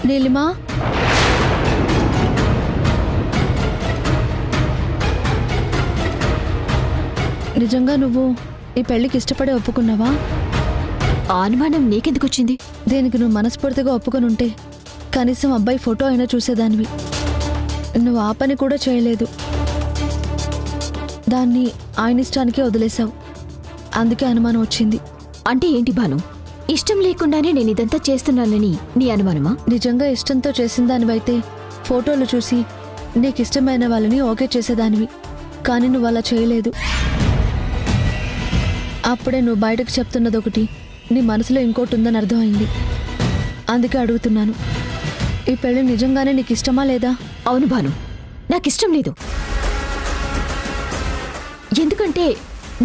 నీలిమా, నిజంగా నువ్వు ఈ పెళ్లికి ఇష్టపడి ఒప్పుకున్నావా? అనుమానం నీకెందుకొచ్చింది? దేనికి నువ్వు మనస్ఫూర్తిగా ఒప్పుకొనుంటే కనీసం అబ్బాయి ఫోటో అయినా చూసేదానివి. నువ్వు ఆ పని కూడా చేయలేదు. దాన్ని ఆయన ఇష్టానికే వదిలేశావు. అందుకే అనుమానం వచ్చింది. అంటే ఏంటి భాను? ఇష్టం లేకుండానే నేను ఇదంతా చేస్తున్నానని నీ అనుమానమా? నిజంగా ఇష్టంతో చేసిన దానివైతే ఫోటోలు చూసి నీకు ఇష్టమైన వాళ్ళని ఓకే చేసేదానివి. కానీ నువ్వు అలా చేయలేదు. అప్పుడే నువ్వు బయటకు చెప్తున్నది ఒకటి, నీ మనసులో ఇంకోటి ఉందని అర్థమైంది. అందుకే అడుగుతున్నాను, ఈ పెళ్లి నిజంగానే నీకు ఇష్టమా లేదా? అవును భాను, నాకిష్టం లేదు. ఎందుకంటే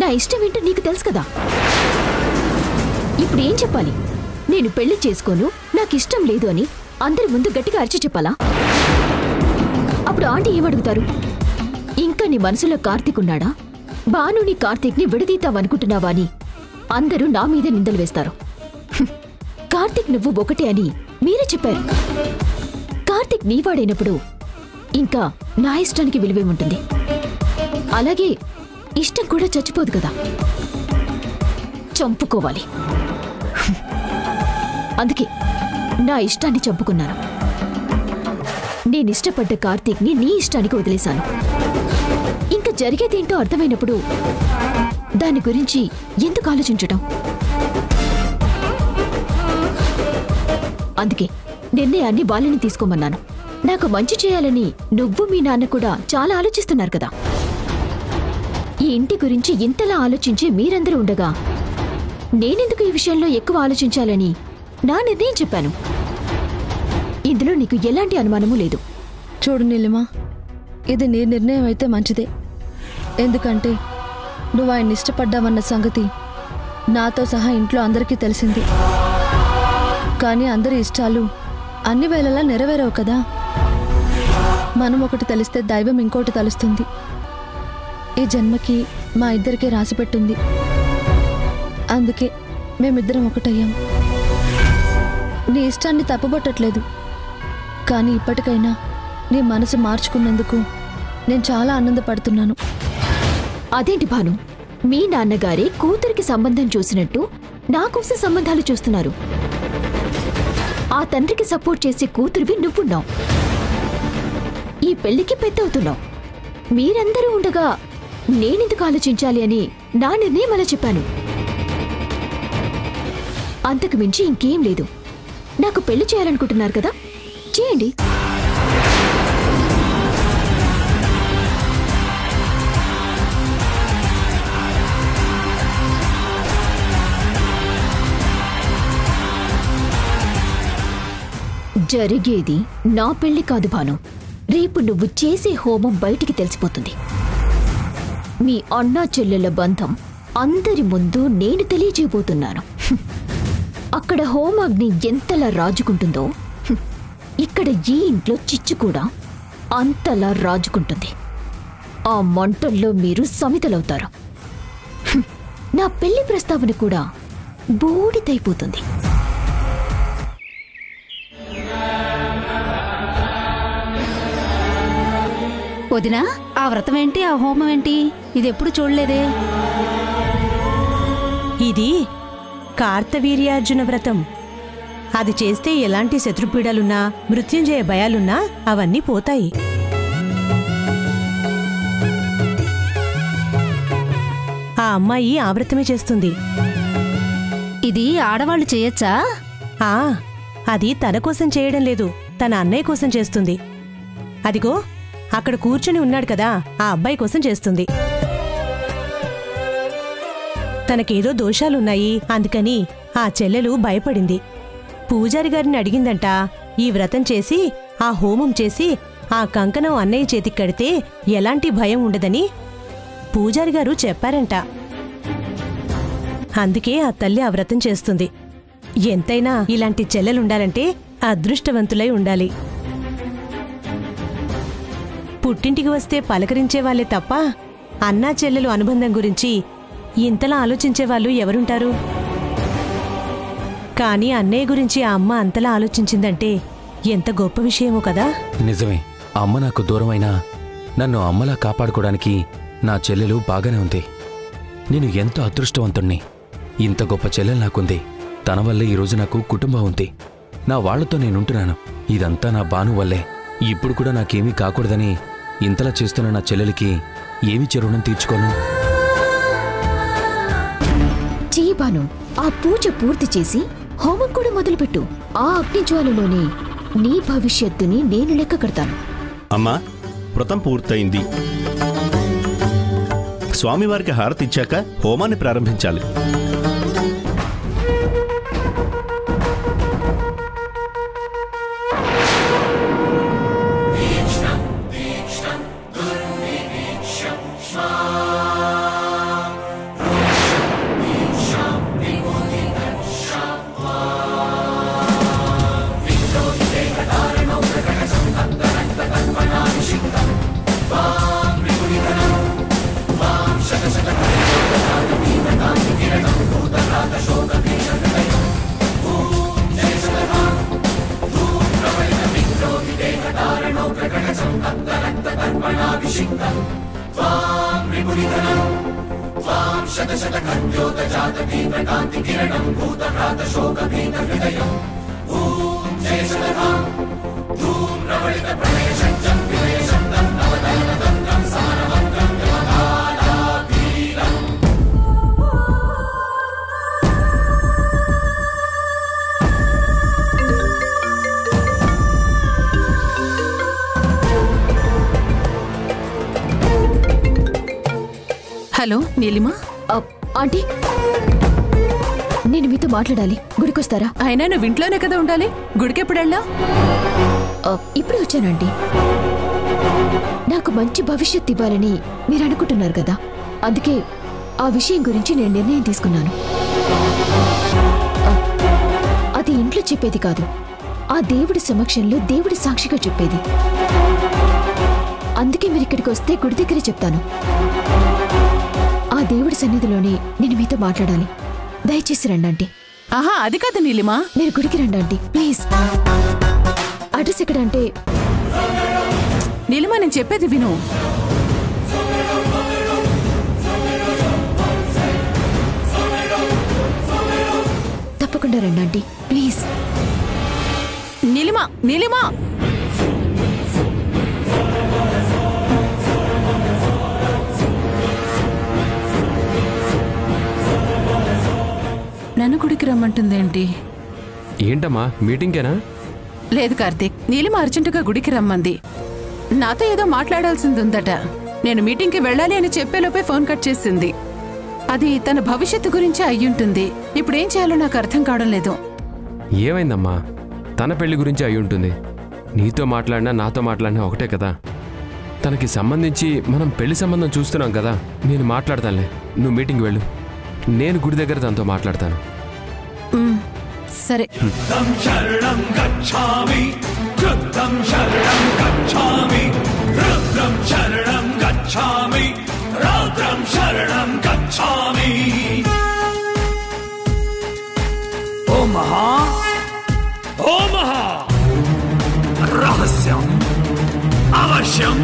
నా ఇష్టం ఏంటో నీకు తెలుసు కదా. ఇప్పుడు ఏం చెప్పాలి? నేను పెళ్లి చేసుకోను, నాకిష్టం లేదు అని అందరి ముందు గట్టిగా అరిచి చెప్పాలా? అప్పుడు ఆంటీ ఏమడుగుతారు? ఇంకా నీ మనసులో కార్తీక్ ఉన్నాడా? భానుని కార్తీక్ని విడదీతావనుకుంటున్నావా అని అందరూ నా మీదే నిందలు వేస్తారు. కార్తీక్ నువ్వు ఒకటే అని మీరే చెప్పారు. కార్తీక్ నీవాడైనప్పుడు ఇంకా నా ఇష్టానికి విలువేముంటుంది? అలాగే ఇష్టం కూడా చచ్చిపోదు కదా, చంపుకోవాలి. అందుకే నా ఇష్టాన్ని చంపుకున్నాను. నేనిష్టపడ్డ కార్తీక్ని నీ ఇష్టానికి వదిలేశాను. ఇంకా జరిగేదేంటో అర్థమైనప్పుడు దాని గురించి ఎందుకు ఆలోచించటం? అందుకే నిర్ణయాన్ని వాళ్ళని తీసుకోమన్నాను. నాకు మంచి చేయాలని నువ్వు మీ నాన్న కూడా చాలా ఆలోచిస్తున్నారు కదా. ఈ ఇంటి గురించి ఇంతలా ఆలోచించి మీరందరూ ఉండగా నేనెందుకు ఈ విషయంలో ఎక్కువ ఆలోచించాలని నా నిర్ణయం చెప్పాను. ఇందులో నీకు ఎలాంటి అనుమానమూ లేదు. చూడు నీలిమా, ఇది నీ నిర్ణయం అయితే మంచిదే. ఎందుకంటే నువ్వు ఆయన ఇష్టపడ్డావన్న సంగతి నాతో సహా ఇంట్లో అందరికీ తెలిసింది. కానీ అందరి ఇష్టాలు అన్ని వేళలా నెరవేరవు కదా. మనం ఒకటి తెలిస్తే దైవం ఇంకోటి తెలుస్తుంది. ఈ జన్మకి మా ఇద్దరికీ రాసిపెట్టింది. అందుకే మేమిద్దరం ఒకటయ్యాం. నీ ఇష్టాన్ని తప్పుబట్టట్లేదు, కానీ ఇప్పటికైనా నీ మనసు మార్చుకున్నందుకు నేను చాలా ఆనందపడుతున్నాను. అదేంటి భాను, మీ నాన్నగారే కూతురికి సంబంధం చూసినట్టు నా కోసం సంబంధాలు చూస్తున్నారు. ఆ తండ్రికి సపోర్ట్ చేసే కూతురివి నువ్వున్నావు. ఈ పెళ్లికి పెద్దవుతున్నావు. మీరందరూ ఉండగా నేనెందుకు ఆలోచించాలి అని నా నిర్ణయం అలా చెప్పాను. అంతకు మించి ఇంకేం లేదు. నాకు పెళ్లి చేయాలనుకుంటున్నారు కదా, చేయండి. జరిగేది నా పెళ్లి కాదు భాను. రేపు నువ్వు చేసే హోమం బయటికి తెలిసిపోతుంది. మీ అన్నా చెల్లెల బంధం అందరి ముందు నేను తెలియజేయబోతున్నాను. అక్కడ హోమాగ్ని ఎంతలా రాజుకుంటుందో ఇక్కడ ఈ ఇంట్లో చిచ్చు కూడా అంతలా రాజుకుంటుంది. ఆ మంటల్లో మీరు సమితలవుతారు. నా పెళ్లి ప్రస్తావన కూడా బూడిదైపోతుంది. వదినా, ఆ వ్రతం ఏంటి, ఆ హోమం ఏంటి? ఇది ఎప్పుడు చూడలేదే. ఇది కార్తవీర్యార్జున వ్రతం. అది చేస్తే ఎలాంటి శత్రుపీడలున్నా, మృత్యుంజయ భయాలున్నా అవన్నీ పోతాయి. ఆ అమ్మాయి ఆ వ్రతమే చేస్తుంది. ఇది ఆడవాళ్లు చేయొచ్చా? అది తన కోసం చేయడం లేదు, తన అన్నయ్య కోసం చేస్తుంది. అదిగో అక్కడ కూర్చుని ఉన్నాడు కదా, ఆ అబ్బాయి కోసం చేస్తుంది. తనకేదో దోషాలున్నాయి, అందుకని ఆ చెల్లెలు భయపడింది. పూజారి గారిని అడిగిందంట, ఈ వ్రతం చేసి ఆ హోమం చేసి ఆ కంకణం అన్నయ్య చేతికి కడితే ఎలాంటి భయం ఉండదని పూజారి గారు చెప్పారంట. అందుకే ఆ తల్లి ఆ వ్రతం చేస్తుంది. ఎంతైనా ఇలాంటి చెల్లెలుండాలంటే అదృష్టవంతులై ఉండాలి. పుట్టింటికి వస్తే పలకరించేవాళ్లే తప్ప అన్నా చెల్లెలు అనుబంధం గురించి ఇంతలా ఆలోచించేవాళ్ళు ఎవరుంటారు? కానీ అన్నయ్య గురించి ఆ అమ్మ అంతలా ఆలోచించిందంటే ఎంత గొప్ప విషయమో కదా. నిజమే. అమ్మ నాకు దూరమైనా నన్ను అమ్మలా కాపాడుకోవడానికి నా చెల్లెలు బాగానే ఉంది. నేను ఎంతో అదృష్టవంతుణ్ణి. ఇంత గొప్ప చెల్లెలు నాకుంది. తన వల్లే ఈరోజు నాకు కుటుంబం ఉంది. నా వాళ్లతో నేనుంటున్నాను. ఇదంతా నా బాను వల్లే. ఇప్పుడు కూడా నాకేమీ కాకూడదని ఇంతలా చేస్తున్న నా చెల్లెలికి ఏమి రుణం తీర్చుకోను? చెయ్యి బాను, ఆ పూజ పూర్తి చేసి హోమం కూడా మొదలుపెట్టు. ఆ అగ్నిజ్వాలలోనే నీ భవిష్యత్తుని నేను లెక్క కడతాను. అమ్మా, వ్రతం పూర్తయింది. స్వామివారికి హారతి ఇచ్చాక హోమాన్ని ప్రారంభించాలి. హలో నీలిమా. ఆంటీ, నేను మీతో మాట్లాడాలి. గుడికొస్తారా? అయినా నువ్వు ఇంట్లోనే కదా ఉండాలి. గుడికెప్పుడెళ్ళా? ఇప్పుడే వచ్చానండి. నాకు మంచి భవిష్యత్ ఇవ్వాలని మీరు అనుకుంటున్నారు కదా, అందుకే ఆ విషయం గురించి నేను నిర్ణయం తీసుకున్నాను. అది ఇంట్లో చెప్పేది కాదు, ఆ దేవుడి సమక్షంలో దేవుడి సాక్షిగా చెప్పేది. అందుకే మీరు ఇక్కడికి వస్తే గుడి దగ్గరే చెప్తాను. ఆ దేవుడి సన్నిధిలోనే నేను మీతో మాట్లాడాలి. దయచేసి రండి ఆంటీ. ఆహా, అది కాదు నీలిమా. మీరు గుడికి రండి ఆంటీ, ప్లీజ్. అడ్రస్ ఎక్కడ అంటే? నీలిమా, నేను చెప్పేది విను. తప్పకుండా రండి ఆంటీ, ప్లీజ్. నీలిమా, నీలిమా. నన్ను గుడికి రమ్మంటుందేంటి? ఏంటమ్మా, మీటింగేనా? లేదు కార్తీక్, నీలిమ అర్జెంటుగా గుడికి రమ్మంది. నాతో ఏదో మాట్లాడాల్సింది ఉందట. నేను మీటింగ్కి వెళ్ళాలి అని చెప్పేలోపే ఫోన్ కట్ చేసింది. అది తన భవిష్యత్తు గురించి అయ్యుంటుంది. ఇప్పుడేం చేయాలో నాకు అర్థం కావడం లేదు. ఏమైందమ్మా? తన పెళ్లి గురించి అయ్యుంటుంది. నీతో మాట్లాడినా నాతో మాట్లాడినా ఒకటే కదా. తనకి సంబంధించి మనం పెళ్లి సంబంధం చూస్తున్నాం కదా. నేను మాట్లాడతానులే, నువ్వు మీటింగ్కి వెళ్ళు. నేను గుడి దగ్గర తనతో మాట్లాడతాను. సరే. శరణం గచ్ఛామి, కృతం శరణం గచ్ఛామి, రుద్రం శరణం గచ్ఛామి, రౌద్రం శరణం గచ్ఛామి. ఓ మహా, ఓ మహా, రహస్యం అవశ్యం.